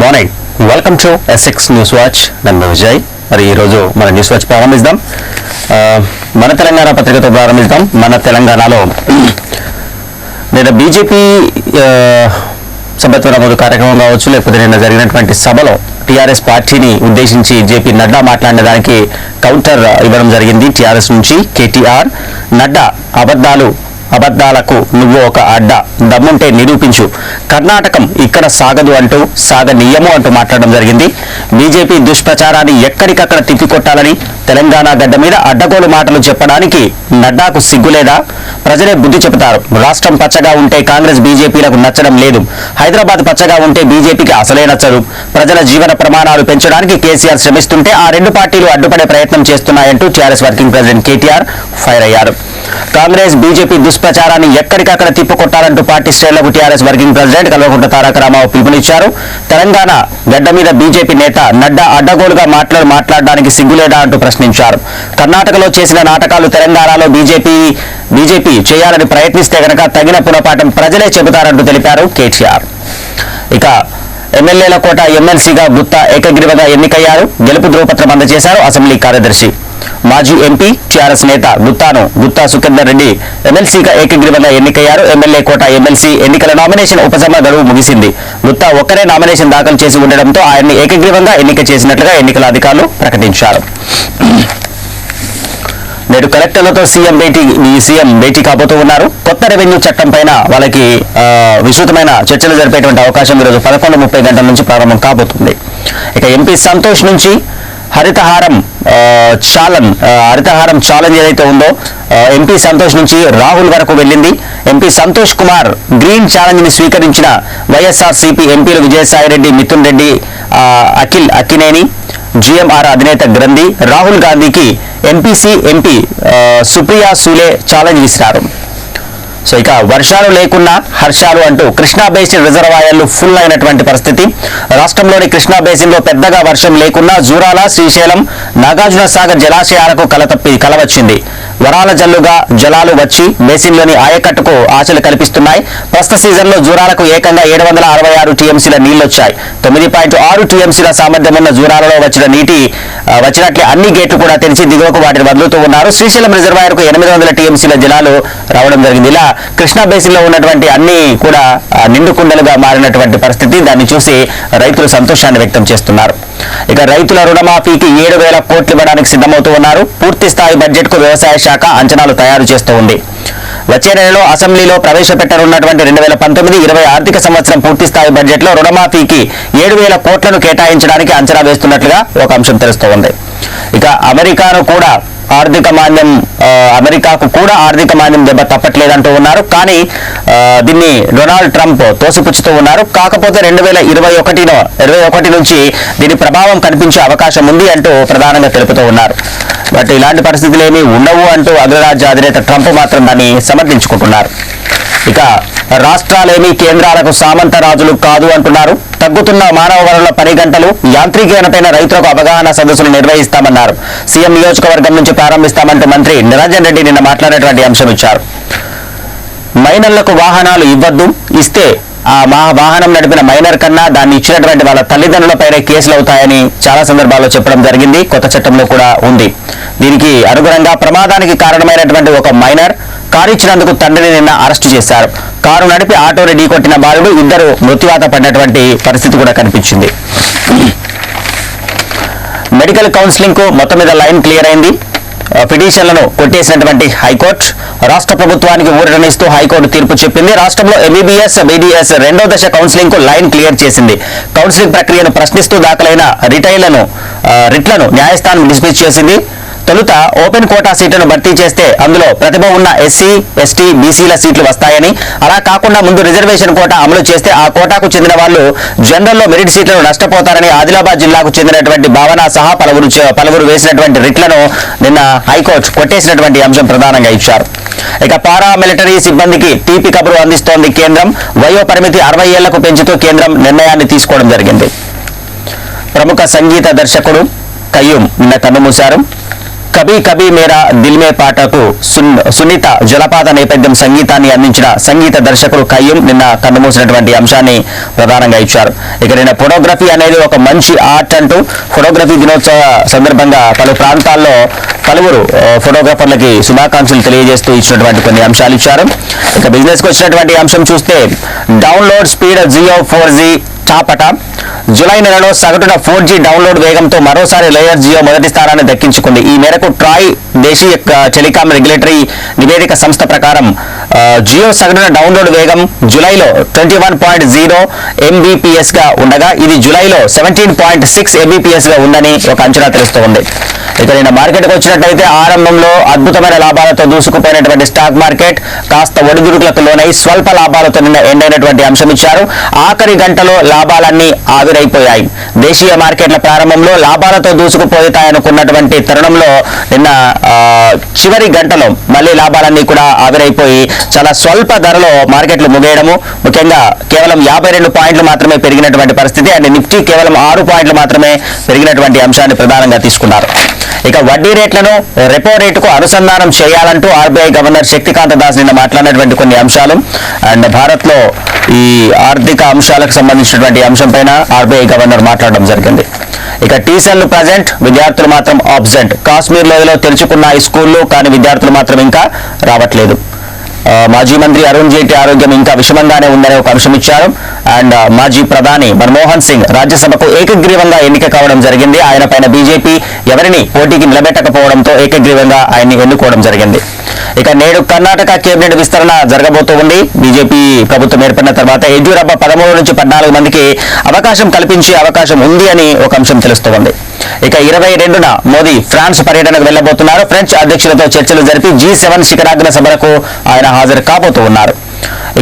Morning, welcome to S6 news watch. నేను విజయ్. మరి ఈరోజు మన న్యూస్ వాచ్ ప్రారంభిద్దాం. మన తెలంగాణ పత్రికతో ప్రారంభిద్దాం. మన తెలంగాణలో నేను బీజేపీ సభ్యత్వ నమోదు కార్యక్రమం కావచ్చు, లేకపోతే నిన్న జరిగినటువంటి సభలో టీఆర్ఎస్ పార్టీని ఉద్దేశించి జేపీ నడ్డా మాట్లాడిన దానికి కౌంటర్ ఇవ్వడం జరిగింది. టీఆర్ఎస్ నుంచి కేటీఆర్, నడ్డా అబద్ధాలకు నువ్వు ఒక అడ్డ, దమ్ముంటే నిరూపించు, కర్ణాటకం ఇక్కడ సాగదు అంటూ సాగనీయము అంటూ మాట్లాడడం జరిగింది. బీజేపీ దుష్ప్రచారాన్ని ఎక్కడికక్కడ తిప్పికొట్టాలని తెలంగాణ గడ్డ మీద అడ్డగోలు మాటలు చెప్పడానికి నడ్డాకు సిగ్గులేదా? ప్రజలే బుద్ధి చెబుతారు. రాష్ట్రం పచ్చగా ఉంటే కాంగ్రెస్ బీజేపీలకు నచ్చడం లేదు. హైదరాబాద్ పచ్చగా ఉంటే బీజేపీకి అసలే నచ్చదు. ప్రజల జీవన ప్రమాణాలు పెంచడానికి కేసీఆర్ శ్రమిస్తుంటే ఆ రెండు పార్టీలు అడ్డుపడే ప్రయత్నం చేస్తున్నాయంటూ TRS working president KTR fire అయ్యారు. కాంగ్రెస్ బీజేపీ దుష్ప్రచారాన్ని ఎక్కడికక్కడ తిప్పుకొట్టాలంటూ పార్టీ శ్రేణులకు TRS working president Kalvakuntla Taraka Ramarao పిలుపునిచ్చారు. తెలంగాణ గడ్డ మీద బీజేపీ నేత నడ్డా అడ్డగోలుగా మాట్లాడడానికి సిగ్గులేదా అంటూ ప్రశ్నించారు. కర్ణాటకలో చేసిన నాటకాలు తెలంగాణలో బీజేపీ చేయాలని ప్రయత్నిస్తే గనక తగిన పునపాఠం ప్రజలే చెబుతారంటూ తెలిపారు కేటీఆర్. ఇక ఎమ్మెల్యేల కోట ఎమ్మెల్సీగా గుత్తా ఏకగ్రీవంగా ఎన్నికయ్యారు. గెలుపు ధ్రువపత్రం అందజేశారు అసెంబ్లీ కార్యదర్శి. మాజీ ఎంపీ టీఆర్ఎస్ నేత గుత్తా సుఖేందర్ రెడ్డి ఎమ్మెల్సీగా ఏకగ్రీవంగా ఎన్నికయ్యారు. ఎమ్మెల్యే కోట ఎమ్మెల్సీ ఎన్నికల నామినేషన్ ఉపసంహరణ గడువు ముగిసింది. గుత్తా ఒక్కరే నామినేషన్ దాఖలు చేసి ఉండడంతో ఆయన్ని ఏకగ్రీవంగా ఎన్నిక చేసినట్లుగా ఎన్నికల అధికారులు ప్రకటించారు. నేడు కలెక్టర్లతో సీఎం భేటీ కాబోతూ ఉన్నారు. కొత్త రెవెన్యూ చట్టం పైన వాళ్ళకి విస్తృతమైన చర్చలు జరిపేటువంటి అవకాశం ఈరోజు 11:30 గంటల నుంచి ప్రారంభం కాబోతుంది. ఇక ఎంపీ సంతోష్ నుంచి హరితహారం ఛాలెంజ్ ఏదైతే ఉందో ఎంపీ సంతోష్ నుంచి రాహుల్ వరకు వెళ్ళింది. MP Santosh Kumar green challenge ని స్వీకరించిన వైఎస్ఆర్సీపీ ఎంపీలు విజయసాయిరెడ్డి, మిథున్ రెడ్డి, అక్కినేని, జీఎంఆర్ అధినేత గ్రంథి, రాహుల్ గాంధీకి ఎంపీ సుప్రియా సూలే ఛాలెంజ్ విసిరారు. సో ఇక వర్షాలు లేకున్నా హర్షాలు అంటూ కృష్ణా బేసిన్ రిజర్వాయర్లు ఫుల్ అయినటువంటి పరిస్థితి. రాష్ట్రంలోని కృష్ణా బేసిన్ లో పెద్దగా వర్షం లేకున్నా జూరాల, శ్రీశైలం, నాగార్జున సాగర్ జలాశయాలకు కలవచ్చింది. వరాల జలాలు వచ్చి బేసిన్లోని ఆయకట్టుకు ఆశలు కల్పిస్తున్నాయి. ప్రస్తుత సీజన్లో జూరాలకు ఏకంగా 766 టీఎంసీల నీళ్లొచ్చాయి. 9.6 టీఎంసీల సామర్థ్యం ఉన్న జూరాలలో వచ్చినట్లే అన్ని గేట్లు కూడా తెరిచి దిగువకు వాటిని వదులుతూ ఉన్నారు. శ్రీశైలం రిజర్వాయర్కు 800 టీఎంసీల జలాలు రావడం జరిగింది. ఇలా కృష్ణా బేసిన్ లో ఉన్నటువంటి అన్ని కూడా నిండుకుండలుగా మారినటువంటి పరిస్థితి. దాన్ని చూసి రైతులు సంతోషాన్ని వ్యక్తం చేస్తున్నారు. ఇక రైతుల రుణమాఫీకి 7,000 కోట్లు ఇవ్వడానికి సిద్ధమవుతూ ఉన్నారు. పూర్తి స్థాయి బడ్జెట్ కు వ్యవసాయ శాఖ అంచనాలు తయారు చేస్తూ ఉంది. వచ్చే నెలలో అసెంబ్లీలో ప్రవేశపెట్టనున్నటువంటి 2019-20 ఆర్థిక సంవత్సరం పూర్తి స్థాయి బడ్జెట్ లో రుణమాఫీకి 7,000 కోట్లను కేటాయించడానికి అంచనా వేస్తున్నట్లుగా ఒక అంశం తెలుస్తూ ఉంది. ఇక అమెరికాకు కూడా ఆర్థిక మాంద్యం దెబ్బ తప్పట్లేదంటూ ఉన్నారు. కానీ దీన్ని డొనాల్డ్ ట్రంప్ తోసిపుచ్చుతూ ఉన్నారు. కాకపోతే 2021 నుంచి దీని ప్రభావం కనిపించే అవకాశం ఉంది అంటూ ప్రధానంగా తెలుపుతూ ఉన్నారు. బట్ ఇలాంటి పరిస్థితులు ఏమీ ఉండవు అంటూ అగ్రరాజ్య అధినేత ట్రంప్ మాత్రం దాన్ని సమర్థించుకుంటున్నారు. ఇక రాష్ట్రాలేమీ కేంద్రాలకు సామంత రాజులు కాదు అంటున్నారు. తగ్గుతున్న మానవ వనరుల పని గంటలు, యాంత్రీకరణపైన రైతులకు అవగాహన సదస్సులు నిర్వహిస్తామన్నారు. సీఎం నియోజకవర్గం నుంచి ప్రారంభిస్తామంటూ మంత్రి నిరంజన్ రెడ్డి నిన్న మాట్లాడేటువంటి అంశం ఇచ్చారు. మైనర్లకు వాహనాలు ఇవ్వద్దు, ఇస్తే ఆ వాహనం నడిపిన మైనర్ కన్నా దాన్ని ఇచ్చినటువంటి వాళ్ళ తల్లిదండ్రులపైనే కేసులు అవుతాయని చాలా సందర్భాల్లో చెప్పడం జరిగింది. కొత్త చట్టంలో కూడా ఉంది. దీనికి అనుగుణంగా ప్రమాదానికి కారణమైనటువంటి ఒక మైనర్ కారు ఇచ్చినందుకు తండ్రిని నిన్న అరెస్టు చేశారు. కారు నడిపి ఆటోని ఢీకొట్టిన బాలుడు, ఇద్దరు మృత్యువాత పడినటువంటి పరిస్థితి కూడా కనిపించింది. మెడికల్ కౌన్సిలింగ్ కు మొత్తం మీద లైన్ క్లియర్ అయింది. పిటిషన్లను కొట్టేసినటువంటి హైకోర్టు రాష్ట్ర ప్రభుత్వానికి ఊరటనిస్తూ హైకోర్టు తీర్పు చెప్పింది. రాష్ట్రంలో ఎంబీబీఎస్, బీడీఎస్ 2వ దశ కౌన్సిలింగ్ కు లైన్ క్లియర్ చేసింది. కౌన్సిలింగ్ ప్రక్రియను ప్రశ్నిస్తూ దాఖలైన రిట్లను న్యాయస్థానం డిస్మిస్ చేసింది. తొలుత ఓపెన్ కోటా సీట్లను భర్తీ చేస్తే అందులో ప్రతిభ ఉన్న ఎస్సీ, ఎస్టీ, బీసీల సీట్లు వస్తాయని, అలా కాకుండా ముందు రిజర్వేషన్ కోటా అమలు చేస్తే ఆ కోటాకు చెందిన వాళ్ళు జనరల్లో మెరిట్ సీట్లను నష్టపోతారని ఆదిలాబాద్ జిల్లాకు చెందినటువంటి భావన సహా పలువురు వేసినటువంటి రిట్లను నిన్న హైకోర్టు కొట్టేసినటువంటి అంశం ప్రధానంగా ఇచ్చారు. ఇక పారామిలిటరీ సిబ్బందికి తీపి కబురు అందిస్తోంది కేంద్రం. వయో పరిమితి 60 ఏళ్లకు పెంచుతూ కేంద్రం నిర్ణయాన్ని తీసుకోవడం జరిగింది. ప్రముఖ సంగీత దర్శకుడు కయ్యూమ్ నిన్న కన్నుమూశారు. కభీ కభీ మేరా దిల్ మే పాటకు సున్నిత జలపాత నేపథ్యం సంగీతాన్ని అందించిన సంగీత దర్శకుడు కయ్యూమ్ నిన్న కన్నుమూసినటువంటి అంశాన్ని ప్రధానంగా ఇచ్చారు. ఇక నిన్న ఫోటోగ్రఫీ అనేది ఒక మంచి ఆర్ట్ అంటూ ఫోటోగ్రఫీ దినోత్సవ సందర్భంగా పలు ప్రాంతాల్లో పలువురు ఫోటోగ్రాఫర్లకి శుభాకాంక్షలు తెలియజేస్తూ ఇచ్చినటువంటి కొన్ని అంశాలు ఇచ్చారు. ఇక బిజినెస్ కు వచ్చినటువంటి అంశం చూస్తే డౌన్లోడ్ స్పీడ్ జియో 4G టాపట. జూలై నెలలో సగటున 4G డౌన్లోడ్ వేగంతో మరోసారి లేయర్ జియో మొదటి స్థానాన్ని దక్కించుకుంది. ఈ మేరకు ట్రాయ్ దేశీయ టెలికాం రెగ్యులేటరీ నివేదిక సంస్థ ప్రకారం జియో సగటున డౌన్లోడ్ వేగం జూలైలో 21.0 Mbps గా ఉండగా ఇది జూలైలో 17.6 Mbps గా ఉందని ఒక అంచనా తెలుస్తోంది. ఇక నిన్న మార్కెట్కి వచ్చినట్లయితే ఆరంభంలో అద్భుతమైన లాభాలతో దూసుకుపోయినటువంటి స్టాక్ మార్కెట్ కాస్త ఒడిదుడుకులకు లోనై స్వల్ప లాభాలతో నిన్న ఎండైనటువంటి అంశం ఇచ్చారు. ఆఖరి గంటలో లాభాలన్నీ ఆవిరైపోయాయి. దేశీయ మార్కెట్ల ప్రారంభంలో లాభాలతో దూసుకుపోతాయనుకున్నటువంటి తరుణంలో నిన్న చివరి గంటలో మళ్ళీ లాభాలన్నీ కూడా ఆవిరైపోయి చాలా స్వల్ప ధరలో మార్కెట్లు ముగియడము, ముఖ్యంగా కేవలం 52 పాయింట్లు మాత్రమే పెరిగినటువంటి పరిస్థితి. అండ్ నిఫ్టీ కేవలం 6 పాయింట్లు మాత్రమే పెరిగినటువంటి అంశాన్ని ప్రధానంగా తీసుకున్నారు. ఇక వడ్డీ రేట్లను రెపో రేటుకు అనుసంధానం చేయాలంటూ ఆర్బీఐ గవర్నర్ శక్తికాంత దాస్ నిన్న మాట్లాడినటువంటి కొన్ని అంశాలు అండ్ భారత్లో ఈ ఆర్థిక అంశాలకు సంబంధించినటువంటి అంశం పైన ఆర్బీఐ గవర్నర్ మాట్లాడడం జరిగింది. ఇక టీచర్లు ప్రజెంట్, విద్యార్థులు మాత్రం ఆబ్సెంట్. కాశ్మీర్ లోయలో తెరుచుకున్న ఈ స్కూళ్లు కానీ విద్యార్థులు మాత్రం ఇంకా రావట్లేదు. మాజీ మంత్రి అరుణ్ జైట్లీ ఆరోగ్యం ఇంకా విషమంగానే ఉందనే ఒక అంశం ఇచ్చారు. అండ్ మాజీ ప్రధాని మన్మోహన్ సింగ్ రాజ్యసభకు ఏకగ్రీవంగా ఎన్నిక కావడం జరిగింది. ఆయన పైన బీజేపీ ఎవరిని పోటీకి నిలబెట్టకపోవడంతో ఏకగ్రీవంగా ఆయన్ని ఎన్నుకోవడం జరిగింది. ఇక నేడు కర్ణాటక కేబినెట్ విస్తరణ జరగబోతూ ఉంది. బీజేపీ ప్రభుత్వం ఏర్పడిన తర్వాత యడ్యూరప్ప 13 నుంచి 14 మందికి అవకాశం కల్పించే అవకాశం ఉంది అని ఒక అంశం తెలుస్తోంది. ఇక 22న మోదీ ఫ్రాన్స్ పర్యటనకు వెళ్లబోతున్నారు. ఫ్రెంచ్ అధ్యక్షులతో చర్చలు జరిపి G7 శిఖరాగ్ర సభలకు ఆయన హాజరు కాబోతూ ఉన్నారు.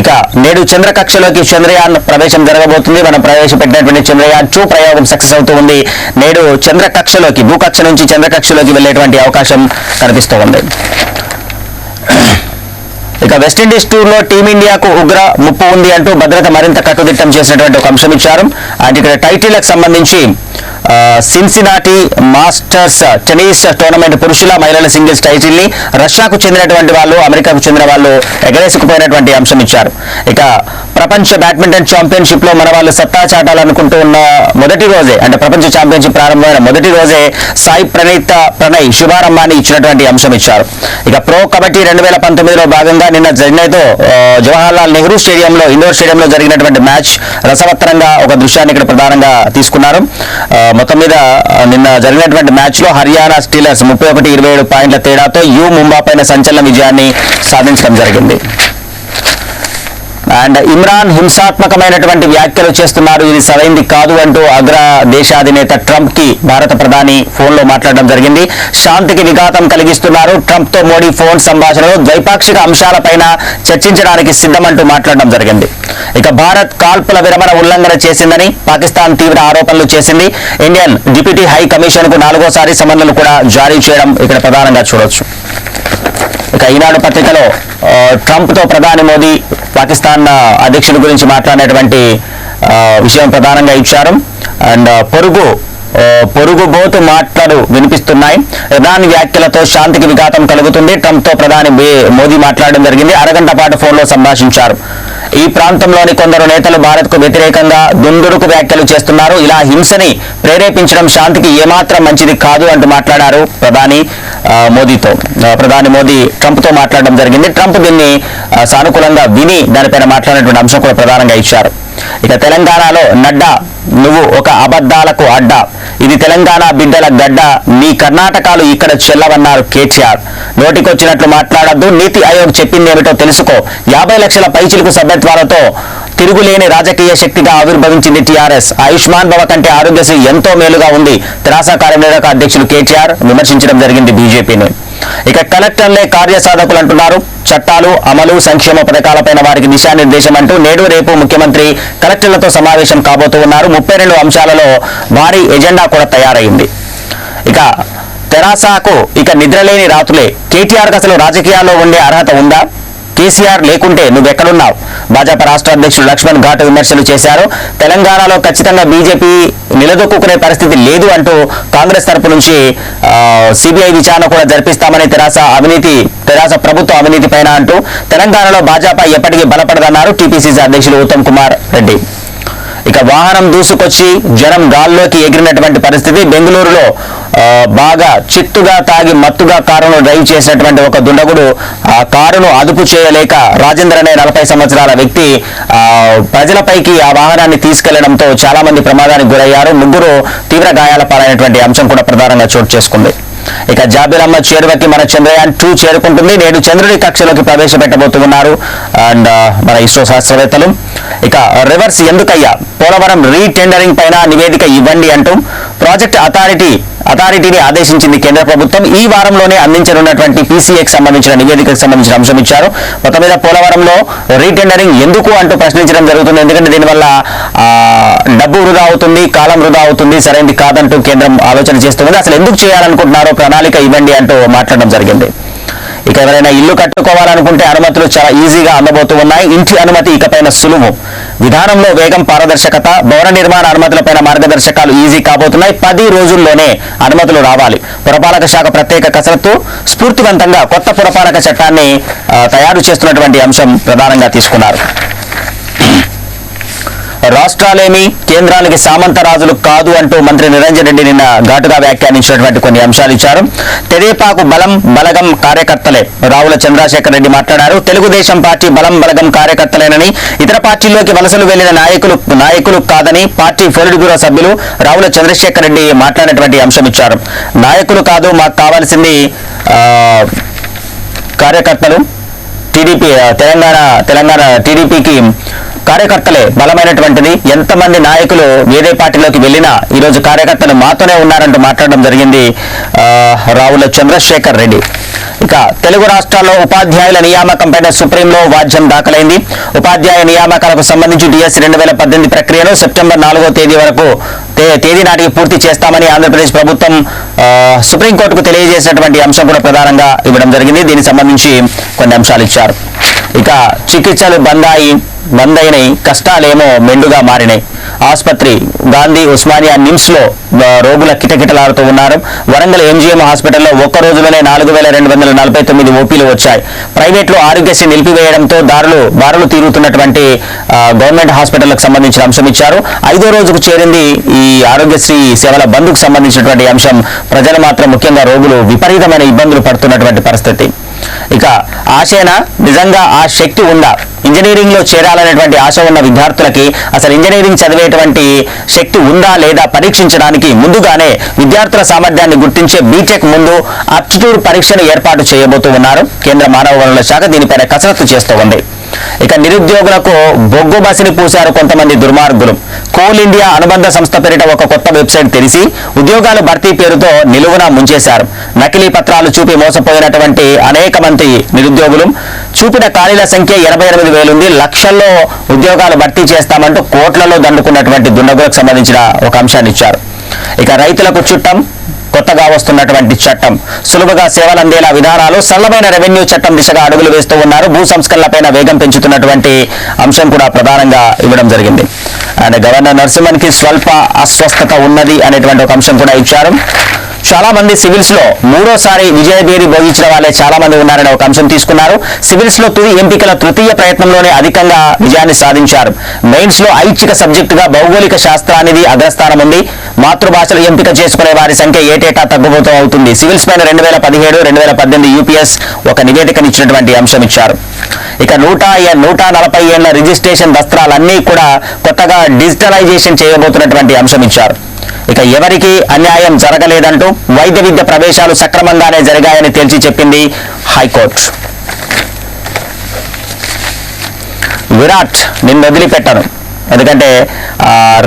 ఇక నేడు చంద్రకక్షలోకి చంద్రయాన్ ప్రవేశం జరగబోతుంది. మనం ప్రవేశపెట్టినటువంటి చంద్రయాన్ 2 ప్రయోగం సక్సెస్ అవుతూ ఉంది. నేడు చంద్రకక్షలోకి, భూకక్ష నుంచి చంద్రకక్షలోకి వెళ్లేటువంటి అవకాశం కనిపిస్తూ ఉంది. ఇక వెస్టిండీస్ టూర్లో టీమిండియాకు ఉగ్ర ముప్పు ఉంది అంటూ భద్రత మరింత కట్టుదిట్టం చేసినటువంటి ఒక అంశం ఇచ్చారు. అండ్ ఇక్కడ టైటిల్కి సంబంధించి సిన్సినాటి మాస్టర్స్ టెన్నిస్ టోర్నమెంట్ పురుషుల, మహిళల సింగిల్స్ టైటిల్ ని రష్యాకు చెందినటువంటి వాళ్ళు, అమెరికాకు చెందిన వాళ్ళు ఎగరేసుకుపోయినటువంటి అంశం ఇచ్చారు. ఇక ప్రపంచ బ్యాడ్మింటన్ ఛాంపియన్షిప్ లో మన వాళ్ళు సత్తా చాటాలనుకుంటూ ఉన్న మొదటి రోజే, అంటే ప్రపంచ ఛాంపియన్షిప్ ప్రారంభమైన మొదటి రోజే సాయి ప్రణయ్ శుభారంభాన్ని ఇచ్చినటువంటి అంశం ఇచ్చారు. ఇక ప్రో కబడ్డీ 2019లో భాగంగా నిన్న చెన్నైతో జవహర్లాల్ నెహ్రూ స్టేడియంలో, ఇండోర్ స్టేడియంలో జరిగినటువంటి మ్యాచ్ రసవత్తరంగా ఒక దృశ్యాన్ని ఇక్కడ ప్రధానంగా తీసుకున్నారు. మొత్తం మీద నిన్న జరిగినటువంటి మ్యాచ్ లో హర్యానా స్టీలర్స్ 31-27 పాయింట్ల తేడాతో ముంబా పైన సంచలన విజయాన్ని సాధించడం జరిగింది. అండ్ ఇమ్రాన్ హింసాత్మకమైనటువంటి వ్యాఖ్యలు చేస్తున్నారు, ఇది సరైంది కాదు అంటూ అగ్ర దేశాధినేత ట్రంప్ కి భారత ప్రధాని ఫోన్ లో మాట్లాడడం జరిగింది. శాంతికి విఘాతం కలిగిస్తున్నారు. ట్రంప్ తో మోడీ ఫోన్ సంభాషణలో ద్వైపాక్షిక అంశాలపైన చర్చించడానికి సిద్ధమంటూ మాట్లాడడం జరిగింది. ఇక భారత్ కాల్పుల విరమణ ఉల్లంఘన చేసిందని పాకిస్తాన్ తీవ్ర ఆరోపణలు చేసింది. ఇండియన్ డిప్యూటీ హై కమిషన్ కు 4వసారి సమన్లను కూడా జారీ చేయడం ఇక్కడ ప్రధానంగా చూడొచ్చు. ఇక ఈనాడు పత్రికలో ట్రంప్ తో ప్రధాని మోదీ పాకిస్తాన్ అధ్యక్షుడి గురించి మాట్లాడినటువంటి విషయం ప్రధానంగా ఇచ్చారు. అండ్ పొరుగుబోతు మాటలు వినిపిస్తున్నాయి. ఇరాన్ వ్యాఖ్యలతో శాంతికి విఘాతం కలుగుతుంది. ట్రంప్ తో ప్రధాని మోదీ మాట్లాడడం జరిగింది. అరగంట పాటు ఫోన్లో సంభాషించారు. ఈ ప్రాంతంలోని కొందరు నేతలు భారత్ కు వ్యతిరేకంగా దుందుడుకు వ్యాఖ్యలు చేస్తున్నారు. ఇలా హింసని ప్రేరేపించడం శాంతికి ఏమాత్రం మంచిది కాదు అంటూ మాట్లాడారు ప్రధాని మోదీతో. ప్రధాని మోదీ ట్రంప్ తో మాట్లాడడం జరిగింది. ట్రంప్ దీన్ని సానుకూలంగా విని దానిపైన మాట్లాడినటువంటి అంశం కూడా ప్రధానంగా ఇచ్చారు. ఇక తెలంగాణలో నడ్డా, నువ్వు ఒక అబద్ధాలకు అడ్డా, ఇది తెలంగాణ బిడ్డల గడ్డ, నీ కర్ణాటకాలు ఇక్కడ చెల్లవన్నారు కేటీఆర్. నోటికొచ్చినట్లు మాట్లాడద్దు, నీతి ఆయోగ్ చెప్పిందేమిటో తెలుసుకో. 50 లక్షల పైచిలుకు సభ్యత్వాలతో తిరుగులేని రాజకీయ శక్తిగా ఆవిర్భవించింది టీఆర్ఎస్. ఆయుష్మాన్ భవ కంటే ఆరోగ్యశ్రీ ఎంతో మేలుగా ఉంది. తెరాస కార్యనిర్వాహక అధ్యక్షులు కేటీఆర్ విమర్శించడం జరిగింది బీజేపీని. ఇక కలెక్టర్లే కార్యసాధకులు అంటున్నారు. చట్టాలు, అమలు, సంక్షేమ పథకాలపైన వారికి దిశానిర్దేశం అంటూ నేడు రేపు ముఖ్యమంత్రి కలెక్టర్లతో సమావేశం కాబోతూ ఉన్నారు. 32 అంశాలలో భారీ ఎజెండా కూడా తయారైంది. ఇక తెరాసకు ఇక నిద్రలేని రాతులే. కేటీఆర్కి అసలు రాజకీయాల్లో ఉండే అర్హత ఉందా? కేసీఆర్ లేకుంటే నువ్వెక్కడున్నావు? భాజపా రాష్ట్ర అధ్యక్షుడు లక్ష్మణ్ ఘాటు విమర్శలు చేశారు. తెలంగాణలో ఖచ్చితంగా బీజేపీ నిలదొక్కునే పరిస్థితి లేదు అంటూ కాంగ్రెస్ తరపు నుంచి సిబిఐ విచారణ కూడా జరిపిస్తామని తెరాస ప్రభుత్వ అవినీతి పైన అంటూ తెలంగాణలో భాజపా ఎప్పటికీ బలపడదన్నారు టీపీసీసీ అధ్యక్షుడు ఉత్తమ్ కుమార్ రెడ్డి. ఇక వాహనం దూసుకొచ్చి జనం గాల్లోకి ఎగిరినటువంటి పరిస్థితి. బెంగళూరులో బాగా చిత్తుగా తాగి మత్తుగా కారును డ్రైవ్ చేసినటువంటి ఒక దుండగుడు ఆ కారును అదుపు చేయలేక రాజేంద్ర అనే 40 సంవత్సరాల వ్యక్తి ప్రజలపైకి ఆ వాహనాన్ని తీసుకెళ్లడంతో చాలా మంది ప్రమాదానికి గురయ్యారు. 3 తీవ్ర గాయాల పాలైనటువంటి అంశం కూడా ప్రధానంగా చోటు చేసుకుంది. ఇక జాబిలమ్మ చేరువకి మన చంద్రయాన్ 2 చేరుకుంటుంది. నేడు చంద్రుడి కక్షలోకి ప్రవేశపెట్టబోతున్నారు అండ్ మన ఇస్రో శాస్త్రవేత్తలు. ఇక రివర్స్ ఎందుకయ్యా, పోలవరం రీటెండరింగ్ పైన నివేదిక ఇవ్వండి అంటూ ప్రాజెక్ట్ అథారిటీని ఆదేశించింది కేంద్ర ప్రభుత్వం. ఈ వారంలోనే అందించనున్నటువంటి పీసీఏకి సంబంధించిన నివేదికకు సంబంధించిన అంశం ఇచ్చారు. మొత్తం మీద పోలవరంలో రీటెండరింగ్ ఎందుకు అంటూ ప్రశ్నించడం జరుగుతుంది. ఎందుకంటే దీనివల్ల డబ్బు వృధా అవుతుంది, కాలం వృధా అవుతుంది, సరైనది కాదంటూ కేంద్రం ఆలోచన చేస్తుంది. అసలు ఎందుకు చేయాలనుకుంటున్నారో ప్రణాళిక ఇవ్వండి అంటూ మాట్లాడడం జరిగింది. ఇక ఎవరైనా ఇల్లు కట్టుకోవాలనుకుంటే అనుమతులు చాలా ఈజీగా అందబోతూ ఉన్నాయి. ఇంటి అనుమతి ఇకపైన సులువు. విధానంలో వేగం, పారదర్శకత, భవన నిర్మాణ అనుమతులపైన మార్గదర్శకాలు ఈజీ కాబోతున్నాయి. 10 రోజుల్లోనే అనుమతులు రావాలి. పురపాలక శాఖ ప్రత్యేక కసరత్తు. స్ఫూర్తివంతంగా కొత్త పురపాలక చట్టాన్ని తయారు చేస్తున్నటువంటి అంశం ప్రధానంగా తీసుకున్నారు. రాష్ట్రాలేమి కేంద్రానికి సామంతరాజులు కాదు అంటూ మంత్రి నిరంజన్ రెడ్డి నిన్న ఘాటుగా వ్యాఖ్యానించినటువంటి కొన్ని అంశాలు ఇచ్చారు. తెదేపాకు బలం బలగం కార్యకర్తలే రావుల చంద్రశేఖర్ రెడ్డి మాట్లాడారు. తెలుగుదేశం పార్టీ బలం బలగం కార్యకర్తలేనని, ఇతర పార్టీల్లోకి వలసలు వెళ్లిన నాయకులు కాదని పార్టీ పొలిట్ బ్యూరో సభ్యులు రావుల చంద్రశేఖర్ రెడ్డి మాట్లాడినటువంటి అంశం ఇచ్చారు. నాయకులు కాదు, మాకు కావాల్సింది కార్యకర్తలు. తెలంగాణ టీడీపీకి కార్యకర్తలే బలమైనటువంటిది. ఎంతమంది నాయకులు వేరే పార్టీలోకి వెళ్ళినా ఈరోజు కార్యకర్తలు మాతోనే ఉన్నారంటూ మాట్లాడడం జరిగింది రావుల చంద్రశేఖర్ రెడ్డి. ఇక తెలుగు రాష్ట్రాల్లో ఉపాధ్యాయుల నియామకంపైన సుప్రీంలో వాద్యం దాఖలైంది. ఉపాధ్యాయ నియామకాలకు సంబంధించి డిఎస్సి 2018 ప్రక్రియను సెప్టెంబర్ 4వ తేదీ నాటికి పూర్తి చేస్తామని ఆంధ్రప్రదేశ్ ప్రభుత్వం సుప్రీంకోర్టుకు తెలియజేసినటువంటి అంశం కూడా ప్రధానంగా ఇవ్వడం జరిగింది. దీనికి సంబంధించి కొన్ని అంశాలు ఇచ్చారు. ఇక చికిత్సలు బంద్ అయినాయి, కష్టాలేమో మెండుగా మారినాయి. ఆసుపత్రి గాంధీ ఉస్మానియా నిమ్స్ లో రోగుల కిటకిటలాడుతూ ఉన్నారు. వరంగల్ ఎంజీఎం హాస్పిటల్లో ఒక్క రోజులోనే 4249 ఓపీలు వచ్చాయి. ప్రైవేట్ లో ఆరోగ్యశ్రీ నిలిపివేయడంతో బారులు తీరుతున్నటువంటి గవర్నమెంట్ హాస్పిటల్లకు సంబంధించిన అంశం ఇచ్చారు. 5వ రోజుకు చేరింది ఈ ఆరోగ్యశ్రీ సేవల బంద్కు సంబంధించినటువంటి అంశం. ప్రజలు మాత్రం ముఖ్యంగా రోగులు విపరీతమైన ఇబ్బందులు పడుతున్నటువంటి పరిస్థితి. ఇక ఆశేనా, నిజంగా ఆ శక్తి ఉందా? ఇంజనీరింగ్ లో చేరాలనేటువంటి ఆశ ఉన్న విద్యార్థులకి అసలు ఇంజనీరింగ్ చదివేటువంటి శక్తి ఉందా లేదా పరీక్షించడానికి ముందుగానే విద్యార్థుల సామర్థ్యాన్ని గుర్తించే బీటెక్ ముందు ఆప్టిట్యూడ్ పరీక్షను ఏర్పాటు చేయబోతూ ఉన్నారు. కేంద్ర మానవ వనరుల శాఖ దీనిపైన కసరత్తు చేస్తూ ఉంది. ఇక నిరుద్యోగులకు బొగ్గు బసిని పూశారు కొంతమంది దుర్మార్గులు. కోల్ ఇండియా అనుబంధ సంస్థ పేరిట ఒక కొత్త వెబ్సైట్ తెరిచి ఉద్యోగాల భర్తీ పేరుతో నిలువున ముంచేశారు. నకిలీ పత్రాలు చూపి మోసపోయినటువంటి అనేక మంది నిరుద్యోగులు. చూపిన ఖాళీల సంఖ్య 88,000 ఉంది. లక్షల్లో ఉద్యోగాలు భర్తీ చేస్తామంటూ కోట్లలో దండుకున్నటువంటి దుండగులకు సంబంధించిన ఒక అంశాన్ని ఇచ్చారు. ఇక రైతులకు చుట్టం, కొత్తగా వస్తున్నటువంటి చట్టం, సులువుగా సేవలు అందేలా విధానాలు, సరళమైన రెవెన్యూ చట్టం దిశగా అడుగులు వేస్తూ ఉన్నారు. భూ సంస్కరణలపైన వేగం పెంచుతున్నటువంటి అంశం కూడా ప్రధానంగా ఇవ్వడం జరిగింది. అండ్ గవర్నర్ నరసింహన్ కి స్వల్ప అస్వస్థత ఉన్నది అనేటువంటి ఒక అంశం కూడా ఇచ్చారు. చాలా మంది సివిల్స్ లో 3వ విజయభేరి భోగించిన వాళ్ళే చాలా మంది ఉన్నారనే ఒక అంశం తీసుకున్నారు. సివిల్స్ లో తుది ఎంపికల తృతీయ ప్రయత్నంలోనే అధికంగా విజయాన్ని సాధించారు. మెయిన్స్ లో ఐచ్ఛిక సబ్జెక్టుగా భౌగోళిక శాస్త్రానికి అగ్రస్థానం ఉంది. మాతృభాషలు ఎంపిక చేసుకునే వారి సంఖ్య ఏటేటా తగ్గుతూ అవుతుంది. సివిల్స్ పైన 2017, 2018 యూపీఎస్ ఒక నివేదికనిచ్చినటువంటి అంశం ఇచ్చారు. ఇక 140 ఏళ్ల రిజిస్ట్రేషన్ దస్త్రాలన్నీ కూడా కొత్తగా డిజిటలైజేషన్ చేయబోతున్నటువంటి అంశం ఇచ్చారు. ఇక ఎవరికి అన్యాయం జరగలేదంటూ వైద్య విద్య ప్రవేశాలు సక్రమంగానే జరిగాయని తేల్చి చెప్పింది హైకోర్టు. విరాట్ నిన్ను వదిలిపెట్టను, ఎందుకంటే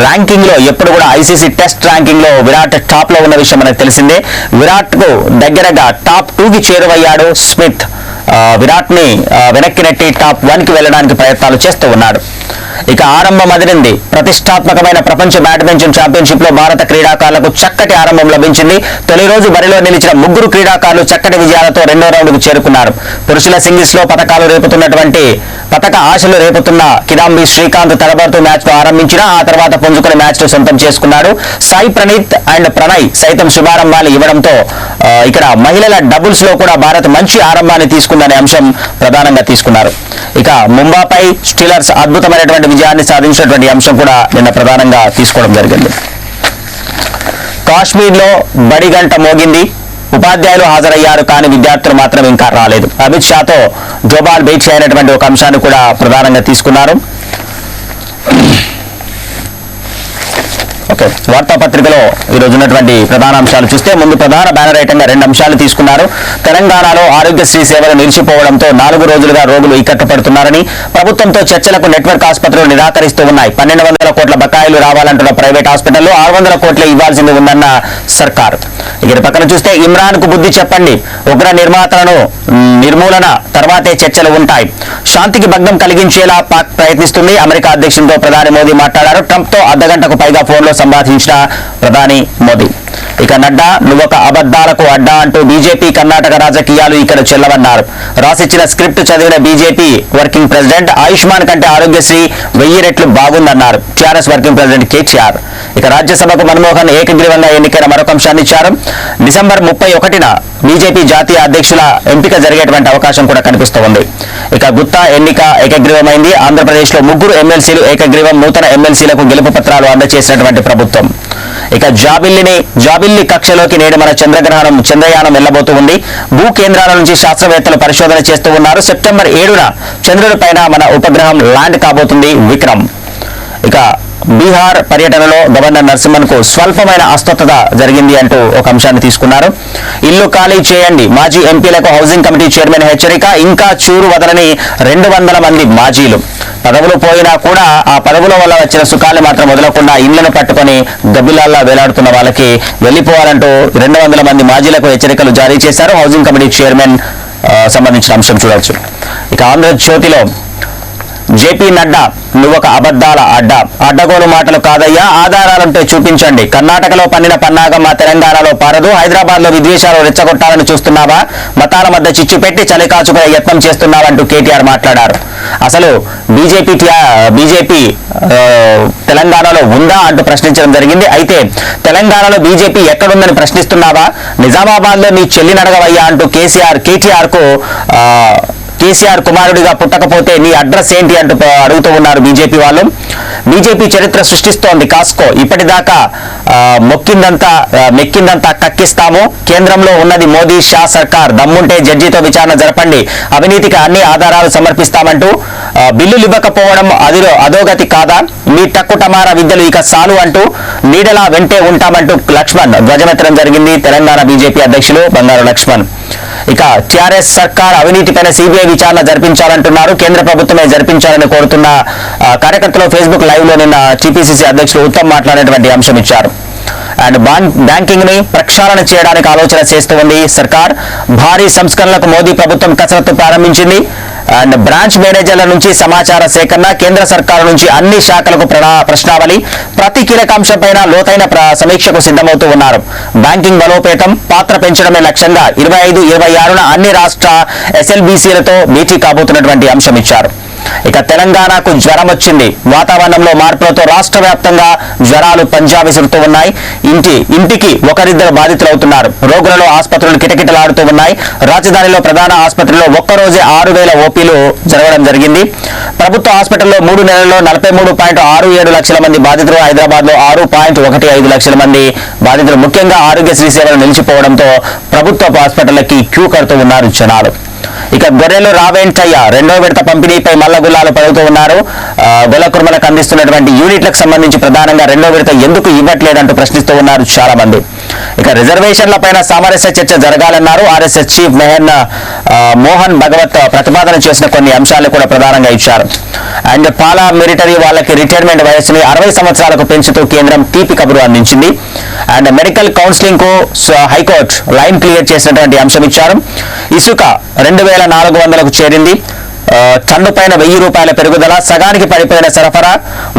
ర్యాంకింగ్ లో ఎప్పుడు కూడా ఐసీసీ టెస్ట్ ర్యాంకింగ్ లో విరాట్ టాప్ లో ఉన్న విషయం మనకు తెలిసిందే. విరాట్ కు దగ్గరగా టాప్ 2కి చేరువయ్యాడు స్మిత్. విరాట్ని వెనక్కి నెట్టి టాప్ 1కి వెళ్లడానికి ప్రయత్నాలు చేస్తూ ఉన్నాడు. ఇక ఆరంభం అదిరింది. ప్రతిష్టాత్మకమైన ప్రపంచ బ్యాడ్మింటన్ ఛాంపియన్షిప్ లో భారత క్రీడాకారులకు చక్కటి ఆరంభం లభించింది. తొలి రోజు బరిలో నిలిచిన 3 క్రీడాకారులు చక్కటి విజయాలతో రెండో రౌండ్కు చేరుకున్నారు. పురుషుల సింగిల్స్ లో పతక ఆశలు రేపుతున్న కిదాంబి శ్రీకాంత్ తడబడుతూ మ్యాచ్ ను ఆరంభించిన ఆ తర్వాత పుంజుకుని మ్యాచ్ ను సొంతం చేసుకున్నాడు. సాయి ప్రణీత్ అండ్ ప్రణయ్ సైతం శుభారంభాలు ఇవ్వడంతో ఇక్కడ మహిళల డబుల్స్ లో కూడా భారత్ మంచి ఆరంభాన్ని తీసుకుందనే అంశం ప్రధానంగా తీసుకున్నారు. ఇక ముంబాపై స్టీలర్స్ అద్భుతమైనటువంటి విజయాన్ని సాధించినటువంటి అంశం కూడా నిన్న ప్రధానంగా తీసుకోవడం జరిగింది. కాశ్మీర్లో బడి గంట మోగింది. ఉపాధ్యాయులు హాజరయ్యారు, కానీ విద్యార్థులు మాత్రం ఇంకా రాలేదు. అమిత్ షాతో జోబాల్ భేటీ అయినటువంటి ఒక అంశాన్ని కూడా ప్రధానంగా తీసుకున్నారు. ఓకే, వార్తాపత్రికలో ఈరోజు ఉన్నటువంటి ప్రధాన అంశాలు చూస్తే ముందు ప్రధాన బ్యానర్ ఐటంగా 2 అంశాలు తీసుకున్నారు. తెలంగాణలో ఆరోగ్యశ్రీ సేవలు నిలిచిపోవడంతో 4 రోజులుగా రోగులు ఇక్కట్టపడుతున్నారని, ప్రభుత్వంతో చర్చలకు నెట్వర్క్ ఆసుపత్రులు నిరాకరిస్తూ ఉన్నాయి. 1200 కోట్ల బకాయిలు రావాలంటున్న ప్రైవేట్ హాస్పిటల్లో 600 కోట్లే ఇవ్వాల్సింది ఉందన్న సర్కార్. ఇక్కడ పక్కన చూస్తే ఇమ్రాన్ కు బుద్ధి చెప్పండి, ఉగ్ర నిర్మూలన తర్వాతే చర్చలు ఉంటాయి. శాంతికి భంగం కలిగించేలా పాక్ ప్రయత్నిస్తుంది. అమెరికా అధ్యక్షుడితో ప్రధాని మోదీ మాట్లాడారు. ట్రంప్ తో అర్ధగంటకు పైగా ఫోన్లో సంభాషించిన ప్రధాని మోదీ. ఇక నడ్డా నువ్వొక అబద్ధాలకు అడ్డా అంటూ బీజేపీ కర్ణాటక రాజకీయాలు ఇక్కడ చెల్లవన్నారు. రాసిచ్చిన స్క్రిప్ట్ చదివిన బీజేపీ వర్కింగ్ ప్రెసిడెంట్ ఆయుష్మాన్ కంటే ఆరోగ్యశ్రీ 1000 రెట్లు బాగుందన్నారు టీఆర్ఎస్ వర్కింగ్ ప్రెసిడెంట్ కేటీఆర్. ఇక రాజ్యసభకు మన్మోహన్ ఏకగ్రీవంగా ఎన్నికైన మరొక అంశాన్ని ఇచ్చారు. డిసెంబర్ 31న బీజేపీ జాతీయ అధ్యక్షుల ఎంపిక జరిగేటువంటి అవకాశం కూడా కనిపిస్తోంది. ఇక గుత్తా ఎన్నిక ఏకగ్రీవమైంది. ఆంధ్రప్రదేశ్లో 3 ఎమ్మెల్సీలు ఏకగ్రీవం. నూతన ఎమ్మెల్సీలకు గెలుపు పత్రాలు అందజేసినటువంటి ప్రభుత్వం. ఇక జాబిల్లి కక్షలోకి నేడు మన చంద్రయానం వెళ్లబోతూ ఉంది. భూ కేంద్రాల నుంచి శాస్త్రవేత్తలు పరిశోధన చేస్తూ ఉన్నారు. సెప్టెంబర్ 7న చంద్రుడి పైన మన ఉపగ్రహం ల్యాండ్ కాబోతుంది విక్రమ్. ఇక బీహార్ పర్యటనలో గవర్నర్ నరసింహన్ కు స్వల్పమైన అస్వస్థత జరిగింది అంటూ ఒక అంశాన్ని తీసుకున్నారు. ఇల్లు ఖాళీ చేయండి, మాజీ ఎంపీలకు హౌసింగ్ కమిటీ చైర్మన్ హెచ్చరిక. ఇంకా చూరు వదలని 200 మంది మాజీలు. పదవులు పోయినా కూడా ఆ పదవుల వల్ల వచ్చిన సుఖాలు మాత్రం వదలకుండా ఇళ్లను పట్టుకొని గబ్బిలాల్లా వేలాడుతున్న వాళ్ళకి వెళ్లిపోవాలంటూ 200 మంది మాజీలకు హెచ్చరికలు జారీ చేశారు. హౌసింగ్ కమిటీ చైర్మన్ సంబంధించిన అంశం చూడవచ్చు. ఇక ఆంధ్రజ్యోతిలో జేపీ నడ్డా నువ్వొక అబద్ధాల అడ్డగోలు మాటలు కాదయ్యా, ఆధారాలుంటే చూపించండి. కర్ణాటకలో పన్నిన పన్నాగం మా తెలంగాణలో పారదు. హైదరాబాద్ లో విద్వేషాలు రెచ్చగొట్టాలని చూస్తున్నావా? మతాల మధ్య చిచ్చు పెట్టి చలి కాచుకునే యత్నం చేస్తున్నావంటూ కేటీఆర్ మాట్లాడారు. అసలు బీజేపీ తెలంగాణలో ఉందా అంటూ ప్రశ్నించడం జరిగింది. అయితే తెలంగాణలో బీజేపీ ఎక్కడుందని ప్రశ్నిస్తున్నావా? నిజామాబాద్ లో నీ చెల్లి నడగవయ్యా అంటూ కేసీఆర్ కుమారుడిగా పుట్టకపోతే నీ అడ్రస్ ఏంటి అంటూ అడుగుతూ ఉన్నారు బీజేపీ వాళ్ళు. బీజేపీ చరిత్ర సృష్టిస్తోంది కాస్కో. ఇప్పటిదాకా మెక్కిందంతా కక్కిస్తాము. కేంద్రంలో ఉన్నది మోదీ షా సర్కార్. దమ్ముంటే జడ్జితో విచారణ జరపండి. అవినీతికి అన్ని ఆధారాలు సమర్పిస్తామంటూ బిల్లులు ఇవ్వకపోవడం అధోగతి కాదా? మీ టక్కుటమారా విద్యలు ఇక సాలు అంటూ నీడలా వెంటే ఉంటామంటూ లక్ష్మణ్ ధ్వజమెత్తడం జరిగింది. తెలంగాణ బీజేపీ అధ్యక్షులు బంగారు లక్ష్మణ్. ఇక టీఆర్ఎస్ సర్కార్ అవినీతిపైన సిబిఐ విచారణ జరిపించాలంటున్నారు. కేంద్ర ప్రభుత్వమే జరిపించాలని కోరుతున్న కార్యకర్తలు ఫేస్బుక్ లైవ్ లో నిన్న టీపీసీసీ అధ్యక్షులు ఉత్తమ్ మాట్లాడేటువంటి అంశం ఇచ్చారు. అండ్ బ్యాంకింగ్ ని ప్రక్షాళన చేయడానికి ఆలోచన చేస్తూ ఉంది సర్కార్. భారీ సంస్కరణలకు మోదీ ప్రభుత్వం కసరత్తు ప్రారంభించింది. అండ్ బ్రాంచ్ మేనేజర్ల నుంచి సమాచార సేకరణ, కేంద్ర సర్కారు నుంచి అన్ని శాఖలకు ప్రశ్నావళి, ప్రతి కీలకాంశంపైన లోతైన సమీక్షకు సిద్ధమవుతూ ఉన్నారు. బ్యాంకింగ్ బలోపేతం, పాత్ర పెంచడమే లక్ష్యంగా 25-26న అన్ని రాష్ట్ర ఎస్ఎల్బీసీలతో భేటీ కాబోతున్నటువంటి అంశం ఇచ్చారు. ఇక తెలంగాణకు జ్వరం వచ్చింది. వాతావరణంలో మార్పులతో రాష్ట్ర వ్యాప్తంగా జ్వరాలు పంజా విసురుతూ ఉన్నాయి. ఇంటికి ఒకరిద్దరు బాధితులవుతున్నారు. రోగులలో ఆసుపత్రులు కిటకిటలాడుతూ ఉన్నాయి. రాజధానిలో ప్రధాన ఆసుపత్రిలో ఒక్కరోజే 6000 ఓపీలు జరగడం జరిగింది. ప్రభుత్వ హాస్పిటల్లో 3 నెలల్లో 43.67 లక్షల మంది బాధితులు. హైదరాబాద్ లో 6.15 లక్షల మంది బాధితులు. ముఖ్యంగా ఆరోగ్యశ్రీ సేవలు నిలిచిపోవడంతో ప్రభుత్వ హాస్పిటళ్లకి క్యూ కడుతూ ఉన్నారు జనాలు. ఇక గొర్రెలు రావేంటయ్యా 2వ విడత పంపిణీపై మల్లగుల్లాలు పడుతూ ఉన్నారు. గొల్ల కుర్మలకు అందిస్తున్నటువంటి యూనిట్లకు సంబంధించి ప్రధానంగా 2వ విడత ఎందుకు ఇవ్వట్లేదంటూ ప్రశ్నిస్తూ ఉన్నారు చాలా మంది. ఇక రిజర్వేషన్లపైన సామరస్య చర్చ జరగాలన్నారు. ఆర్ఎస్ఎస్ చీఫ్ మోహన్ భగవత్ ప్రతిపాదన చేసిన కొన్ని అంశాలను కూడా ప్రధానంగా ఇచ్చారు. అండ్ పాలా మిలిటరీ వాళ్ళకి రిటైర్మెంట్ వయసుని 60 సంవత్సరాలకు పెంచుతూ కేంద్రం తీపి కబురు అందించింది. అండ్ మెడికల్ కౌన్సిలింగ్ కు హైకోర్టు లైన్ క్లియర్ చేసినటువంటి అంశం ఇచ్చారు. ఇసుక 2400కు చేరింది. టన్ను పైన 1000 రూపాయల పెరుగుదల, సగానికి పడిపోయిన సరఫరా,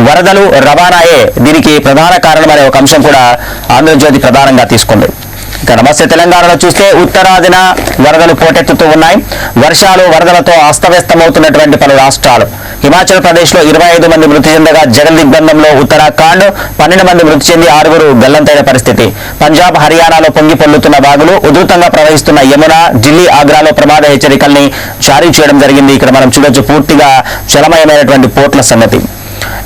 వరదలు, రవాణాయే దీనికి ప్రధాన కారణమనే ఒక అంశం కూడా ఆంధ్రజ్యోతి ప్రధానంగా తీసుకుంది. ఇక నమస్తే తెలంగాణలో చూస్తే ఉత్తరాదిన వరదలు పోటెత్తుతూ ఉన్నాయి. వర్షాలు వరదలతో అస్తవ్యస్తమవుతున్నటువంటి పలు రాష్ట్రాలు. హిమాచల్ ప్రదేశ్ లో 25 మంది మృతి చెందగా జగన్ దిగ్బంధంలో ఉత్తరాఖండ్ 12 మంది మృతి చెంది 6 గల్లంతైన పరిస్థితి. పంజాబ్, హర్యానాలో పొంగి పొల్లుతున్న వాగులు, ఉధృతంగా ప్రవహిస్తున్న యమున, ఢిల్లీ, ఆగ్రాలో ప్రమాద హెచ్చరికల్ని జారీ చేయడం జరిగింది. ఇక్కడ మనం చూడొచ్చు పూర్తిగా జలమయమైనటువంటి పోర్ట్ల సంగతి.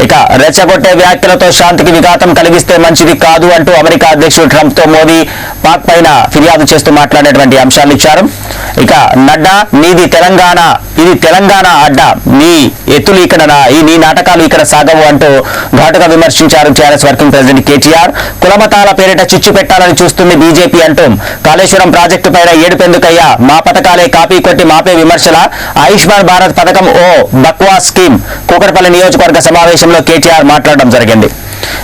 ఇక రెచ్చగొట్టే వ్యాఖ్యలతో శాంతికి విఘాతం కలిగిస్తే మంచిది కాదు అంటూ అమెరికా అధ్యక్షుడు ట్రంప్ తో మోదీ పాక్ పైన ఫిర్యాదు చేస్తూ మాట్లాడినటువంటి అంశాలు ఇచ్చారు. ఇక నడ్డా, నీది తెలంగాణ, ఇది తెలంగాణ అడ్డా, నీ ఎత్తులు ఇక్కడ, నీ నాటకాలు ఇక్కడ సాగవు అంటూ ఘాటుగా విమర్శించారు టీఆర్ఎస్ వర్కింగ్ ప్రెసిడెంట్ కేటీఆర్. కులమతాల పేరిట చిచ్చు పెట్టాలని చూస్తుంది బీజేపీ అంటూ కాళేశ్వరం ప్రాజెక్టు పైన ఏడుపెందుకయ్యా, మా పథకాలే కాపీ కొట్టి మాపే విమర్శల, ఆయుష్మాన్ భారత్ పథకం ఓ బక్వాస్ స్కీమ్, కూకట్పల్లి నియోజకవర్గ సమావేశంలో కేటీఆర్ మాట్లాడడం జరిగింది.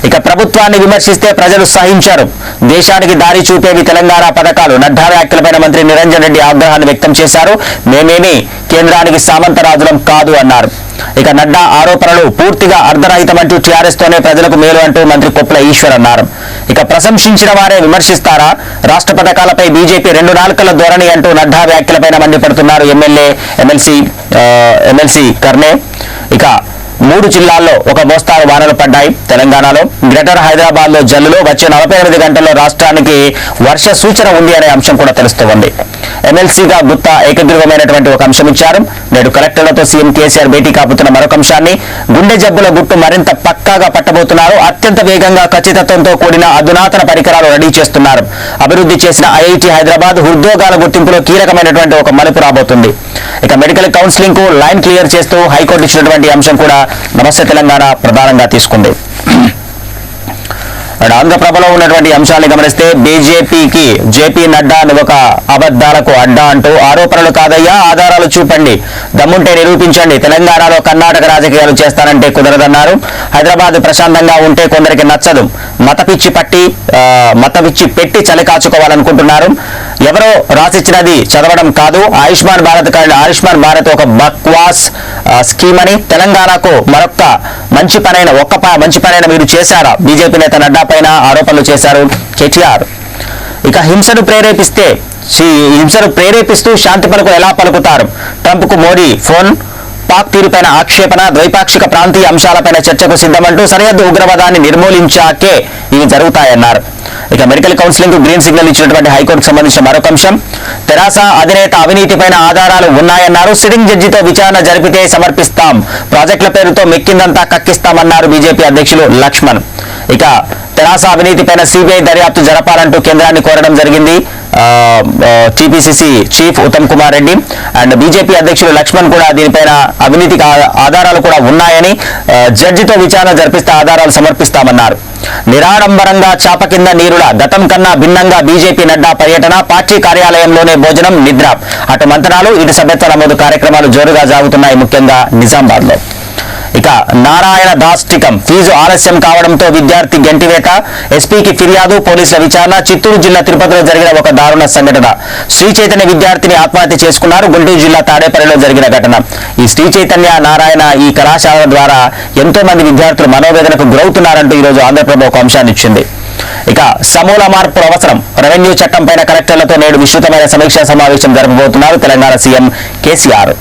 ఇక ప్రభుత్వాన్ని విమర్శిస్తే ప్రజలు సహించారు, దేశానికి దారి చూపేవి తెలంగాణ పథకాలు, నడ్డా వ్యాఖ్యలపైన మంత్రి నిరంజన్ రెడ్డి ఆగ్రహాన్ని వ్యక్తం చేశారు. మేమేమి కేంద్రానికి సామంతరాజులం కాదు అన్నారు. ఇక నడ్డా ఆరోపణలు పూర్తిగా అర్ధరహితమంటూ టీఆర్ఎస్ తోనే ప్రజలకు మేలు అంటూ మంత్రి కొప్పుల ఈశ్వర్ అన్నారు. ఇక ప్రశంసించిన వారే విమర్శిస్తారా, రాష్ట్ర పథకాలపై బీజేపీ 2 నాలుకల ధోరణి అంటూ నడ్డా వ్యాఖ్యలపైన మండిపడుతున్నారు ఎమ్మెల్సీ కర్నే. ఇక 3 జిల్లాల్లో ఒక మోస్తారు వానలు పడ్డాయి. తెలంగాణలో గ్రేటర్ హైదరాబాద్ లో జల్లులు, వచ్చే 48 గంటల్లో రాష్ట్రానికి వర్ష సూచన ఉంది అనే అంశం కూడా తెలుస్తోంది. ఎమ్మెల్సీగా గుత్తా ఏకగ్రీవమైనటువంటి ఒక అంశం ఇచ్చారు. నేడు కలెక్టర్లతో సీఎం కేసీఆర్ భేటీ కాబోతున్న మరొక అంశాన్ని, గుండె జబ్బుల గుట్టు మరింత పక్కాగా పట్టబోతున్నారు. అత్యంత వేగంగా ఖచ్చితత్వంతో కూడిన అధునాతన పరికరాలు రెడీ చేస్తున్నారు. అభివృద్ధి చేసిన ఐఐటీ హైదరాబాద్ హృద్రోగాల గుర్తింపులో కీలకమైనటువంటి ఒక మలుపు రాబోతుంది. ఇక మెడికల్ కౌన్సిలింగ్ కు లైన్ క్లియర్ చేస్తూ హైకోర్టు ఇచ్చినటువంటి అంశం కూడా నమస్తే తెలంగాణ ప్రధానంగా తీసుకుంది. ఆంధ్రప్రభలో ఉన్నటువంటి అంశాన్ని గమనిస్తే బీజేపీకి జేపీ నడ్డా ఒక అబద్ధాలకు అడ్డా అంటూ ఆరోపణలు కాదయ్యా, ఆధారాలు చూపండి, దమ్ముంటే నిరూపించండి, తెలంగాణలో కర్ణాటక రాజకీయాలు చేస్తానంటే కుదరదన్నారు. హైదరాబాద్ ప్రశాంతంగా ఉంటే కొందరికి నచ్చదు, మత పిచ్చి పెట్టి చలి కాచుకోవాలనుకుంటున్నారు. ఎవరో రాసిచ్చినది చదవడం కాదు. ఆయుష్మాన్ భారత్ ఒక బక్వాస్ స్కీమ్ అని, తెలంగాణకు మరొక మంచి పనైన మీరు చేశారా, బీజేపీ నేత నడ్డా పైన ఆరోపణలు చేశారు కేటీఆర్. ఇక హింసను ప్రేరేపిస్తూ శాంతి పలుకులు ఎలా పలుకుతారు, ట్రంప్ కు మోడీ ఫోన్, పాక్ తీరుపైన ఆక్షేపణ, ద్వైపాక్షిక ప్రాంతీయ అంశాలపైన చర్చకు సిద్ధమంటూ సరిహద్దు ఉగ్రవాదాన్ని నిర్మూలించాకే ఇవి జరుగుతాయన్నారు. ఇక మెడికల్ కౌన్సిలింగ్ కు గ్రీన్ సిగ్నల్ ఇచ్చినటువంటి హైకోర్టుకు సంబంధించిన మరొక అంశం, తెరాస అధినేత అవినీతిపైన ఆధారాలు ఉన్నాయన్నారు. సిట్టింగ్ జడ్జితో విచారణ జరిపితే సమర్పిస్తాం, ప్రాజెక్టుల పేరుతో మెక్కిందంతా కక్కిస్తామన్నారు బీజేపీ అధ్యక్షులు లక్ష్మణ్. ఇక తెరాస అవినీతిపైన సిబిఐ దర్యాప్తు జరపాలంటూ కేంద్రాన్ని కోరడం జరిగింది TPCC chief Uttam Kumar Reddy. And BJP అధ్యక్షులు లక్ష్మణ్ కూడా దీనిపైన అవినీతికి ఆధారాలు కూడా ఉన్నాయని, జడ్జితో విచారణ జరిపిస్తే ఆధారాలు సమర్పిస్తామన్నారు. నిరాడంబరంగా చాప కింద నీరుల, గతం కన్నా భిన్నంగా బీజేపీ నడ్డా పర్యటన, పార్టీ కార్యాలయంలోనే భోజనం, నిద్ర, అటు మంతనాలు ఇటు సభ్యత్వ నమోదు కార్యక్రమాలు జోరుగా సాగుతున్నాయి, ముఖ్యంగా నిజామాబాద్ లో. ఇక నారాయణ దాష్టికం, ఫీజు ఆలస్యం కావడంతో విద్యార్థి గంటివేత, ఎస్పీకి ఫిర్యాదు, పోలీసుల విచారణ. చిత్తూరు జిల్లా తిరుపతిలో జరిగిన ఒక దారుణ సంఘటన, శ్రీ చైతన్య విద్యార్థిని ఆత్మహత్య చేసుకున్నారు. గుంటూరు జిల్లా తాడేపల్లిలో జరిగిన ఘటన. ఈ శ్రీ చైతన్య నారాయణ ఈ కళాశాల ద్వారా ఎంతో మంది విద్యార్థులు మనోవేదనకు గురవుతున్నారంటూ ఈరోజు ఆంధ్రప్రభ ఒక అంశాన్ని ఇచ్చింది. ఇక సమూల మార్పులు అవసరం, రెవెన్యూ చట్టం పైన కలెక్టర్లతో నేడు విస్తృతమైన సమీక్షా సమావేశం జరపబోతున్నారు తెలంగాణ సీఎం కేసీఆర్.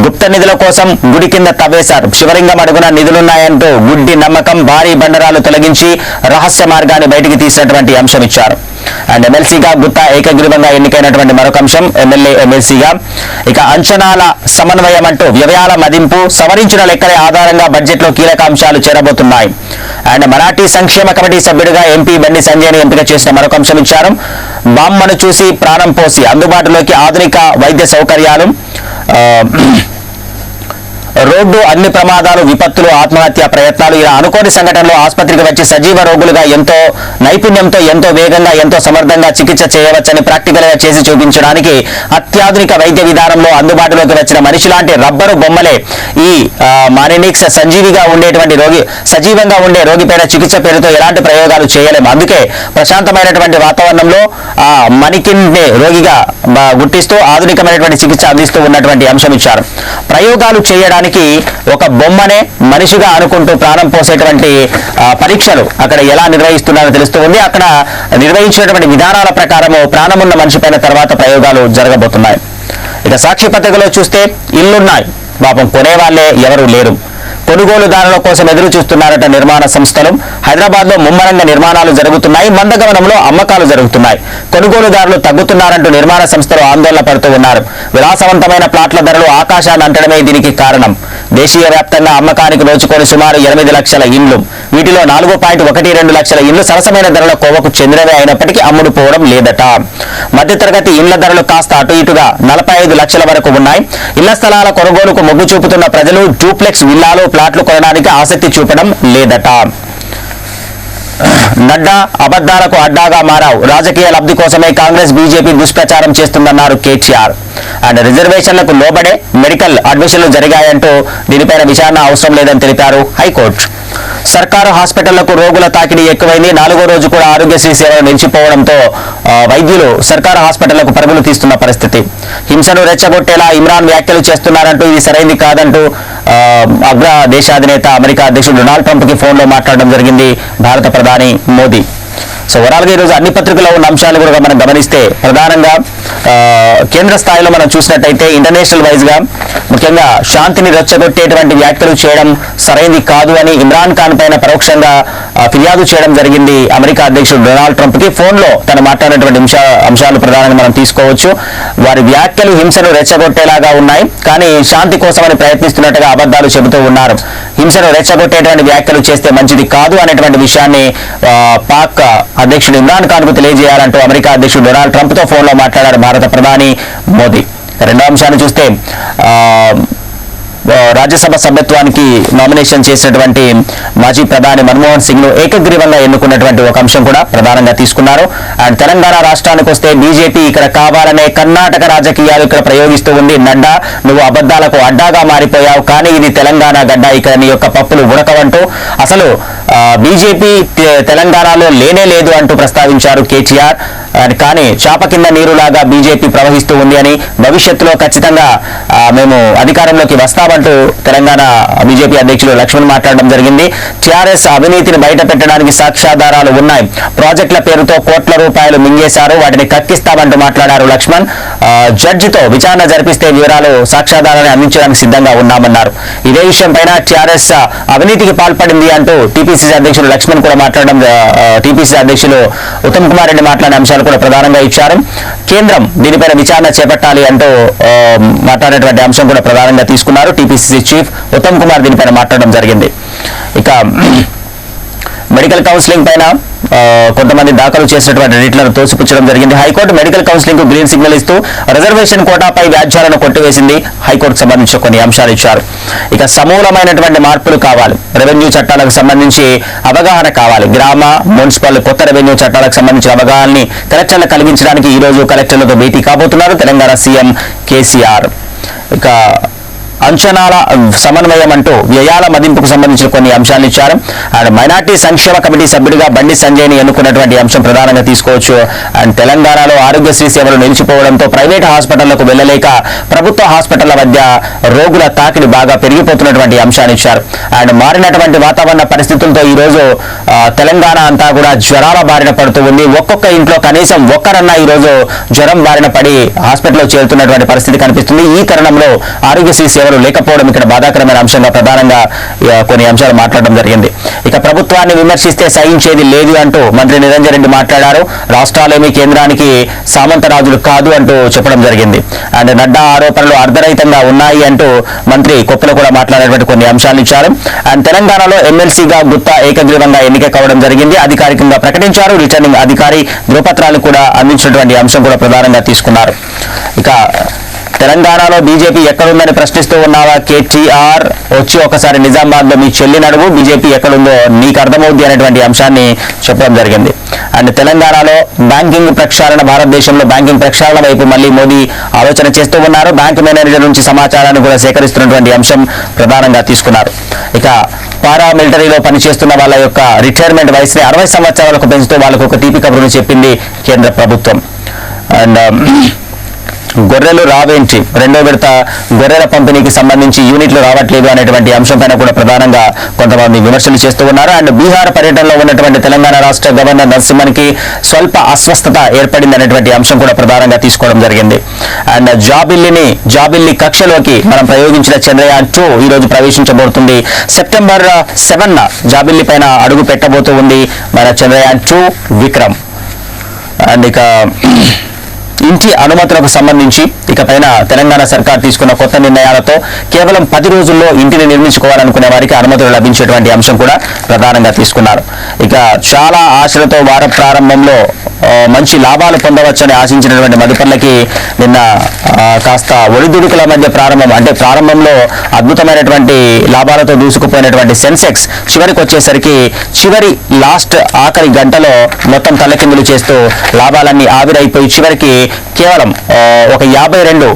గుప్త నిధుల కోసం గుడి కింద తవ్వేశారు, శివలింగం అడుగున నిధులున్నాయంటూ గుడ్డి నమ్మకం, భారీ బండరాలు తొలగించి రహస్య మార్గాన్ని బయటికి తీసినటువంటి అంశం ఇచ్చారు. అండ్ ఎమ్మెల్సీగా గుత్తా ఏకగ్రీవంగా ఎన్నికైనటువంటి మరొక అంశం ఎమ్మెల్సీగా. ఇక అంచనాల సమన్వయం అంటూ వ్యయాల మదింపు, సవరించిన లెక్కలే ఆధారంగా బడ్జెట్లో కీలక అంశాలు చేరబోతున్నాయి. అండ్ మరాఠీ సంక్షేమ కమిటీ సభ్యుడిగా ఎంపీ బండి సంజయ్ని ఎంపిక చేసిన మరొక అంశం ఇచ్చారు. బామ్మను చూసి ప్రాణం పోసి అందుబాటులోకి ఆధునిక వైద్య సౌకర్యాలు, రోడ్డు అగ్ని ప్రమాదాలు, విపత్తులు, ఆత్మహత్య ప్రయత్నాలు ఇలా అనుకోని సంఘటనలో ఆసుపత్రికి వచ్చి సజీవ రోగులుగా ఎంతో నైపుణ్యంతో, ఎంతో వేగంగా, ఎంతో సమర్థంగా చికిత్స చేయవచ్చని ప్రాక్టికల్ గా చేసి చూపించడానికి అత్యాధునిక వైద్య విధానంలో అందుబాటులోకి వచ్చిన మనిషి లాంటి రబ్బరు బొమ్మలే ఈ మానినిక్స్. సజీవంగా ఉండే రోగిపైన చికిత్స పేరుతో ఎలాంటి ప్రయోగాలు చేయలేము. అందుకే ప్రశాంతమైనటువంటి వాతావరణంలో ఆ మణికిని రోగిగా గుర్తిస్తూ ఆధునికమైనటువంటి చికిత్స అందిస్తూ ఉన్నటువంటి అంశం ఇచ్చారు. ప్రయోగాలు చేయడానికి ఒక బొమ్మనే మనిషిగా అనుకుంటూ ప్రాణం పోసేటువంటి పరీక్షలు అక్కడ ఎలా నిర్వహిస్తున్నారో తెలుస్తూ ఉంది. అక్కడ నిర్వహించినటువంటి విధానాల ప్రకారము ప్రాణమున్న మనిషి పైన తర్వాత ప్రయోగాలు జరగబోతున్నాయి. ఇక సాక్షి పత్రికలో చూస్తే ఇళ్లున్నాయి, పాపం కొనేవాళ్లే ఎవరూ లేరు. కొనుగోలుదారుల కోసం ఎదురు చూస్తున్నారట నిర్మాణ సంస్థలు. హైదరాబాద్ లో ముమ్మరంగా నిర్మాణాలు జరుగుతున్నాయి, మందగమనంలో అమ్మకాలు జరుగుతున్నాయి. కొనుగోలుదారులు తగ్గుతున్నారంటూ నిర్మాణ సంస్థలు ఆందోళన పడుతూ ఉన్నారు. విలాసవంతమైన ప్లాట్ల ధరలు ఆకాశాన్ని అంటడమే దీనికి కారణం. దేశీయ వ్యాప్తంగా అమ్మకానికి నోచుకొని సుమారు 8 లక్షల ఇండ్లు, వీటిలో 4.12 లక్షల ఇండ్లు సరసమైన ధరల కోవకు చెందినవే అయినప్పటికీ అమ్ముడుపోవడం లేదట. మధ్యతరగతి ఇండ్ల ధరలు కాస్త అటు ఇటుగా 45 లక్షల వరకు ఉన్నాయి. ఇళ్ల స్థలాల కొనుగోలుకు మొగ్గు చూపుతున్న ప్రజలు డూప్లెక్స్ విల్లాలు, ప్లాట్లు కొనడానికి ఆసక్తి చూపడం లేదట. నడ్డా అబద్ధాలకు అడ్డాగా మారావు, రాజకీయ లబ్ధి కోసమే కాంగ్రెస్ బీజేపీ దుష్ప్రచారం చేస్తుందన్నారు కేటీఆర్. అండ్ రిజర్వేషన్లకు లోబడే మెడికల్ అడ్మిషన్లు జరిగాయంటూ దీనిపైన విచారణ అవసరం లేదని తెలిపారు హైకోర్టు. సర్కారు హాస్పిటళ్లకు రోగుల తాకిడి ఎక్కువైంది. 4వ రోజు కూడా ఆరోగ్యశ్రీ సేవలు నిలిచిపోవడంతో వైద్యులు సర్కారు హాస్పిటళ్లకు పరుగులు తీస్తున్న పరిస్థితి. హింసను రెచ్చగొట్టేలా ఇమ్రాన్ వ్యాఖ్యలు చేస్తున్నారంటూ ఇది సరైంది కాదంటూ అగ్ర దేశాధినేత అమెరికా అధ్యక్షుడు డొనాల్డ్ ట్రంప్ కి ఫోన్లో మాట్లాడడం జరిగింది భారత ప్రధాని మోదీ. సో ఓవరాల్గా ఈరోజు అన్ని పత్రికల్లో ఉన్న అంశాలు కూడా మనం గమనిస్తే ప్రధానంగా కేంద్ర స్థాయిలో మనం చూసినట్టయితే ఇంటర్నేషనల్ వైజ్ గా ముఖ్యంగా శాంతిని రెచ్చగొట్టేటువంటి వ్యాఖ్యలు చేయడం సరైనది కాదు అని ఇమ్రాన్ ఖాన్ పైన పరోక్షంగా ఫిర్యాదు చేయడం జరిగింది అమెరికా అధ్యక్షుడు డొనాల్డ్ ట్రంప్ కి. ఫోన్లో తను మాట్లాడినటువంటి అంశాలు ప్రధానంగా మనం తీసుకోవచ్చు. వారి వ్యాఖ్యలు హింసను రెచ్చగొట్టేలాగా ఉన్నాయి, కానీ శాంతి కోసమని ప్రయత్నిస్తున్నట్టుగా అబద్ధాలు చెబుతూ ఉన్నారు. హింసను రెచ్చగొట్టేటువంటి వ్యాఖ్యలు చేస్తే మంచిది కాదు అనేటువంటి విషయాన్ని పాక్ అధ్యక్షుడు ఇమ్రాన్ ఖాన్ కు తెలియజేయాలంటూ అమెరికా అధ్యక్షుడు డొనాల్డ్ ట్రంప్ తో ఫోన్లో మాట్లాడారు భారత ప్రధాని మోదీ. రెండో అంశాన్ని చూస్తే రాజ్యసభ సభ్యత్వానికి నామినేషన్ చేసినటువంటి మాజీ ప్రధాని మన్మోహన్ సింగ్ ను ఏకగ్రీవంగా ఎన్నుకున్నటువంటి ఒక అంశం కూడా ప్రధానంగా తీసుకున్నారు. అండ్ తెలంగాణ రాష్ట్రానికి వస్తే బీజేపీ ఇక్కడ కావాలనే కర్ణాటక రాజకీయాలు ఇక్కడ ప్రయోగిస్తూ ఉంది. నడ్డా, నువ్వు అబద్ధాలకు అడ్డాగా మారిపోయావు, కానీ ఇది తెలంగాణ గడ్డ, ఇక్కడ నీ యొక్క పప్పులు ఉడకవంటూ అసలు బీజేపీ తెలంగాణలో లేనే లేదు అంటూ ప్రస్తావించారు కేటీఆర్. కానీ చాప కింద నీరులాగా బీజేపీ ప్రవహిస్తూ ఉంది అని, భవిష్యత్తులో ఖచ్చితంగా మేము అధికారంలోకి వస్తామంటూ తెలంగాణ బీజేపీ అధ్యక్షులు లక్ష్మణ్ మాట్లాడడం జరిగింది. టీఆర్ఎస్ అవినీతిని బయట పెట్టడానికి సాక్ష్యాధారాలు ఉన్నాయి, ప్రాజెక్టుల పేరుతో కోట్ల రూపాయలు మింగేశారు, వాటిని కక్కిస్తామంటూ మాట్లాడారు లక్ష్మణ్. జడ్జితో విచారణ జరిపిస్తే వివరాలు, సాక్ష్యాధారాన్ని అందించడానికి సిద్ధంగా ఉన్నామన్నారు. ఇదే విషయం పైన టీఆర్ఎస్ అవినీతికి పాల్పడింది అంటూ టీపీసీసీ అధ్యక్షులు లక్ష్మణ్ కూడా మాట్లాడడం, టీపీసీ అధ్యక్షులు ఉత్తమ్ కుమార్ రెడ్డి మాట్లాడిన అంశాలు కూడా ప్రధానంగా ఇచ్చారు. కేంద్రం దీనిపైన విచారణ చేపట్టాలి అంటూ మాట్లాడేటువంటి అంశం కూడా ప్రధానంగా తీసుకున్నారు. టీపీసీసీ చీఫ్ ఉత్తమ్ కుమార్ దీనిపైన మాట్లాడడం జరిగింది. ఇక మెడికల్ కౌన్సిలింగ్ పైన కొంతమంది దాఖలు చేసినటువంటి రిట్లను తోసిపుచ్చడం జరిగింది. హైకోర్టు మెడికల్ కౌన్సిలింగ్ కు గ్రీన్ సిగ్నల్ ఇస్తూ రిజర్వేషన్ కోటాపై వ్యాజ్యాలను కొట్టివేసింది. హైకోర్టుకు సంబంధించి కొన్ని అంశాలు ఇచ్చారు. ఇక సమూలమైనటువంటి మార్పులు కావాలి, రెవెన్యూ చట్టాలకు సంబంధించి అవగాహన కావాలి, గ్రామ మున్సిపల్ కొత్త రెవెన్యూ చట్టాలకు సంబంధించిన అవగాహనని కలెక్టర్లకు కలిగించడానికి ఈ రోజు కలెక్టర్లతో భేటీ కాబోతున్నారు తెలంగాణ సీఎం కేసీఆర్. ఇక అంచనాల సమన్వయం అంటూ వ్యయాల మదింపుకు సంబంధించిన కొన్ని అంశాలు ఇచ్చారు. అండ్ మైనార్టీ సంక్షేమ కమిటీ సభ్యుడిగా బండి సంజయ్ని ఎన్నుకున్నటువంటి అంశం ప్రధానంగా తీసుకోవచ్చు. అండ్ తెలంగాణలో ఆరోగ్యశ్రీ సేవలు నిలిచిపోవడంతో ప్రైవేట్ హాస్పిటళ్లకు వెళ్లలేక ప్రభుత్వ హాస్పిటళ్ల మధ్య రోగుల తాకిడి బాగా పెరిగిపోతున్నటువంటి అంశాన్ని ఇచ్చారు. అండ్ మారినటువంటి వాతావరణ పరిస్థితులతో ఈ రోజు తెలంగాణ అంతా కూడా జ్వరాల బారిన పడుతూ ఉంది. ఒక్కొక్క ఇంట్లో కనీసం ఒక్కరన్నా ఈ రోజు జ్వరం బారిన పడి హాస్పిటల్లో చేరుతున్నటువంటి పరిస్థితి కనిపిస్తుంది. ఈ తరుణంలో ఆరోగ్యశ్రీ సేవలు లేకపోవడం ఇక్కడ బాధాకరమైన అంశంగా ప్రధానంగా కొన్ని అంశాలు మాట్లాడడం జరిగింది. ఇక ప్రభుత్వాన్ని విమర్శిస్తే సహించేది లేదు అంటూ మంత్రి నిరంజన్ రెడ్డి మాట్లాడారు. రాష్ట్రాలేమీ కేంద్రానికి సామంతరాజులు కాదు అంటూ చెప్పడం జరిగింది. అండ్ నడ్డా ఆరోపణలు అర్ధరహితంగా ఉన్నాయి అంటూ మంత్రి కొప్పులో కూడా మాట్లాడేటువంటి కొన్ని అంశాలు ఇచ్చారు. అండ్ తెలంగాణలో ఎమ్మెల్సీగా గుత్తా ఏకగ్రీవంగా ఎన్నిక కావడం జరిగింది, అధికారికంగా ప్రకటించారు. రిటర్నింగ్ అధికారి ధృవపత్రాలు కూడా అందించినటువంటి అంశం కూడా ప్రధానంగా తీసుకున్నారు. ఇక తెలంగాణలో బీజేపీ ఎక్కడుందని ప్రశ్నిస్తూ ఉన్నావా కేటీఆర్, వచ్చి ఒకసారి నిజామాబాద్లో మీ చెల్లిని అడుగు, బీజేపీ ఎక్కడుందో నీకు అర్థమవుద్ది అనేటువంటి అంశాన్ని చెప్పడం జరిగింది. అండ్ తెలంగాణలో బ్యాంకింగ్ ప్రక్షాళన, భారతదేశంలో బ్యాంకింగ్ ప్రక్షాళన వైపు మళ్ళీ మోదీ ఆలోచన చేస్తూ ఉన్నారు. బ్యాంకు మేనేజర్ నుంచి సమాచారాన్ని కూడా సేకరిస్తున్నటువంటి అంశం ప్రధానంగా తీసుకున్నారు. ఇక పారామిలిటరీలో పనిచేస్తున్న వాళ్ళ యొక్క రిటైర్మెంట్ వయసుని 60 సంవత్సరాలకు పెంచుతూ వాళ్ళకు ఒక తీపి కబురును చెప్పింది కేంద్ర ప్రభుత్వం. అండ్ గొర్రెలు రావేంటి, రెండో విడత గొర్రెల పంపిణీకి సంబంధించి యూనిట్లు రావట్లేదు అనేటువంటి అంశంపైన కూడా ప్రధానంగా కొంతమంది విమర్శలు చేస్తూ ఉన్నారు. అండ్ బీహార్ పర్యటనలో ఉన్నటువంటి తెలంగాణ రాష్ట్ర గవర్నర్ నరసింహన్కి స్వల్ప అస్వస్థత ఏర్పడింది అనేటువంటి అంశం కూడా ప్రధానంగా తీసుకోవడం జరిగింది. అండ్ జాబిల్లి కక్షలోకి మనం ప్రయోగించిన చంద్రయాన్ 2 ఈ రోజు ప్రవేశించబోతుంది. సెప్టెంబర్ 7 జాబిల్లి పైన అడుగు పెట్టబోతూ ఉంది మన చంద్రయాన్ 2 విక్రమ్. అండ్ ఇక ఇంటి అనుమతులకు సంబంధించి ఇకపైన తెలంగాణ సర్కార్ తీసుకున్న కొత్త నిర్ణయాలతో కేవలం 10 రోజుల్లో ఇంటిని నిర్మించుకోవాలనుకునే వారికి అనుమతులు లభించేటువంటి అంశం కూడా ప్రధానంగా తీసుకున్నారు. ఇక చాలా ఆశలతో వార ప్రారంభంలో మంచి లాభాలు పొందవచ్చని ఆశించినటువంటి మదుపర్లకి నిన్న కాస్త ఒడిదుడుకుల మధ్య ప్రారంభంలో అద్భుతమైనటువంటి లాభాలతో దూసుకుపోయినటువంటి సెన్సెక్స్ చివరికి వచ్చేసరికి ఆఖరి గంటలో మొత్తం తలకిందులు చేస్తూ లాభాలన్నీ ఆవిరైపోయి చివరికి కేవలం ఒక 52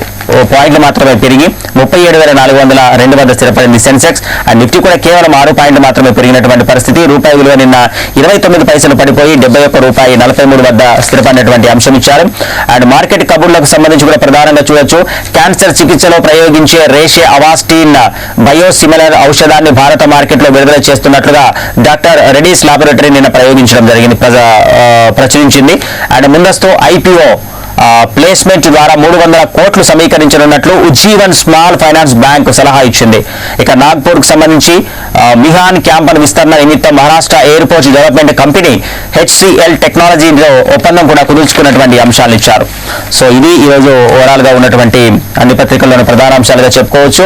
పాయింట్లు మాత్రమే పెరిగి 37,402 వద్ద స్థిరపడింది సెన్సెక్స్. అండ్ నిఫ్టీ కూడా కేవలం 6 పాయింట్లు మాత్రమే పెరిగినటువంటి పరిస్థితి. రూపాయి విలువ నిన్న 29 పైసలు పడిపోయి 71 రూపాయి 43 వద్ద స్థిరపడినటువంటి అంశం ఇచ్చారు. అండ్ మార్కెట్ కబుర్లకు సంబంధించి కూడా ప్రధానంగా చూడొచ్చు. క్యాన్సర్ చికిత్సలో ప్రయోగించే రేషే అవాస్టిన్ బయోసిమిలర్ ఔషధాన్ని భారత మార్కెట్లో విడుదల చేస్తున్నట్లుగా డాక్టర్ రెడ్డీస్ లాబొరేటరీ నిన్న ప్రయోగించడం జరిగింది, ప్రచురించింది. అండ్ ముందస్తు ఐపీఓ ప్లేస్మెంట్ ద్వారా 300 కోట్లు సమీకరించనున్నట్లు ఉజ్జీవన్ స్మాల్ ఫైనాన్స్ బ్యాంక్ సలహా ఇచ్చింది. ఇక నాగ్పూర్కు సంబంధించి మిహాన్ క్యాంపన్ విస్తరణ నిమిత్తం Maharashtra airport development company HCL టెక్నాలజీలో ఒప్పందం కూడా కుదుర్చుకున్నటువంటి అంశాలు ఇచ్చారు. సో ఇది ఈరోజు ఓవరాల్ గా ఉన్నటువంటి అన్ని పత్రికల్లోని ప్రధాన అంశాలుగా చెప్పుకోవచ్చు.